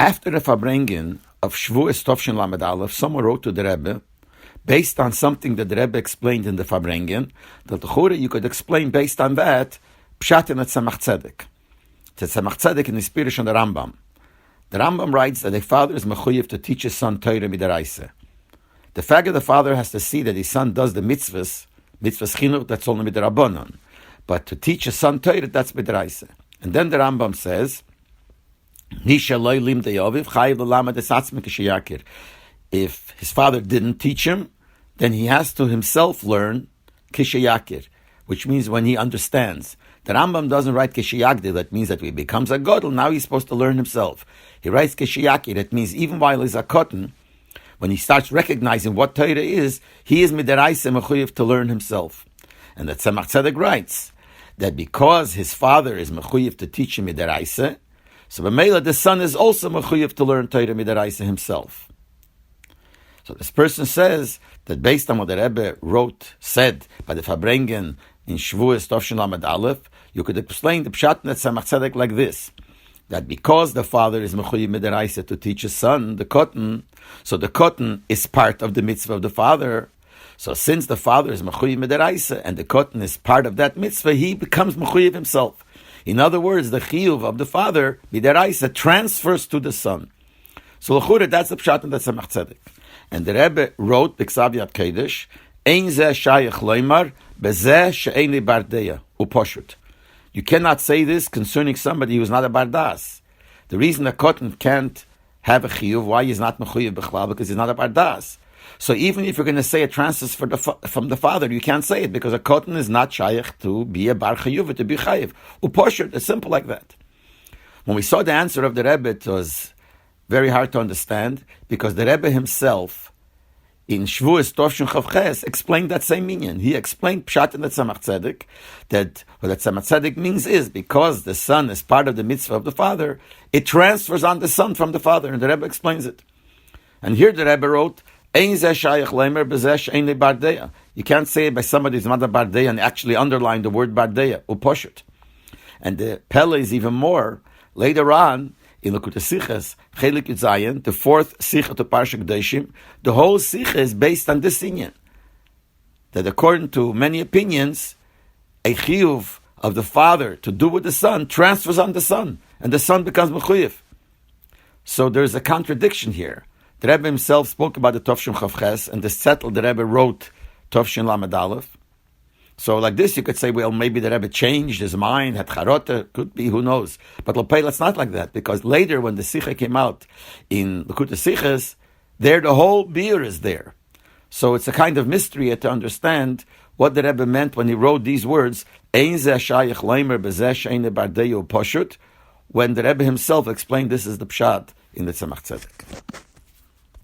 After the Farbrengen of Shavuos Tovshin Lamed Aleph, someone wrote to the Rebbe, based on something that the Rebbe explained in the Farbrengen, that the Chura you could explain based on that, Pshat in the Tzemach Tzedek. The Tzemach Tzedek in the Spirish on the Rambam. The Rambam writes that a father is mechuyev to teach his son Torah midaraisa. The fact that the father has to see that his son does the mitzvahs chinuch, that's only midrabanan. But to teach his son Torah, that's midaraisa. And then the Rambam says, if his father didn't teach him, then he has to himself learn kishayakir, which means when he understands. The Rambam doesn't write kishayagdi, that means that he becomes a godel, now he's supposed to learn himself. He writes kishayakir, that means even while he's a cotton, when he starts recognizing what Torah is, he is midaraisa mechuyev to learn himself. And that Tzemach Tzedek writes that because his father is mechuyev to teach him midaraisa, so b'meila the son is also mechuyev to learn Torah midaraisa himself. So this person says that based on what the Rebbe said by the Farbrengen in Shavuos Tovshin Lamed Aleph, you could explain the Pshat Net Tzemach Tzedek like this: that because the father is mechuyev midaraisa to teach his son the cotton, so the cotton is part of the mitzvah of the father. So since the father is mechuyev midaraisa and the cotton is part of that mitzvah, he becomes mechuyev himself. In other words, the chiyuv of the father midaraisa transfers to the son. So l'chura, that's the Pshat Net Tzemach Tzedek. And the Rebbe wrote B'Ksav Yad Kodesh, Ein zeh shayach loymar bezeh she'ein li bardeya uposhut. You cannot say this concerning somebody who is not a bardas. The reason a cotton can't have a chiyuv, why he's not mechuyev b'chlal, because he's not a bardas. So even if you're going to say a transfer from the father, you can't say it, because a cotton is not shayach to be a bar chiyuv, to be chayiv. Uposhut, it's simple like that. When we saw the answer of the Rebbe, it was very hard to understand, because the Rebbe himself, in Shavuos Tovshin Chavches, explained that same meaning. He explained Pshat in the Tzemach Tzedek, that what the Tzemach Tzedek means is, because the son is part of the mitzvah of the father, it transfers on the son from the father, and the Rebbe explains it. And here the Rebbe wrote, Ein zeh shayach leimer bezeh she'ein li bardeya. You can't say it by somebody who's not a bardeya and actually underline the word bardeya, uposhut. And the Pele is even more. Later on, in Likutei Sichos, Chelik Yud Zayin, the fourth Sicha to Parsha Kedoshim, the whole Sicha is based on this inyan. That according to many opinions, a chiyuv of the father to do with the son transfers on the son, and the son becomes mechuyev. So there's a contradiction here. The Rebbe himself spoke about the Tovshin Chavches, and the settled the Rebbe wrote Tovshin Lamed Aleph. So like this, you could say, well, maybe the Rebbe changed his mind, had charota, could be, who knows. But Lopei, it's not like that, because later when the Sicha came out in Likutei Sichos, there the whole beer is there. So it's a kind of mystery to understand what the Rebbe meant when he wrote these words, Ein zeh shayach leimer bezeh she'ein li bardeya uposhut, when the Rebbe himself explained this is the Pshat in the Tzemach Tzedek.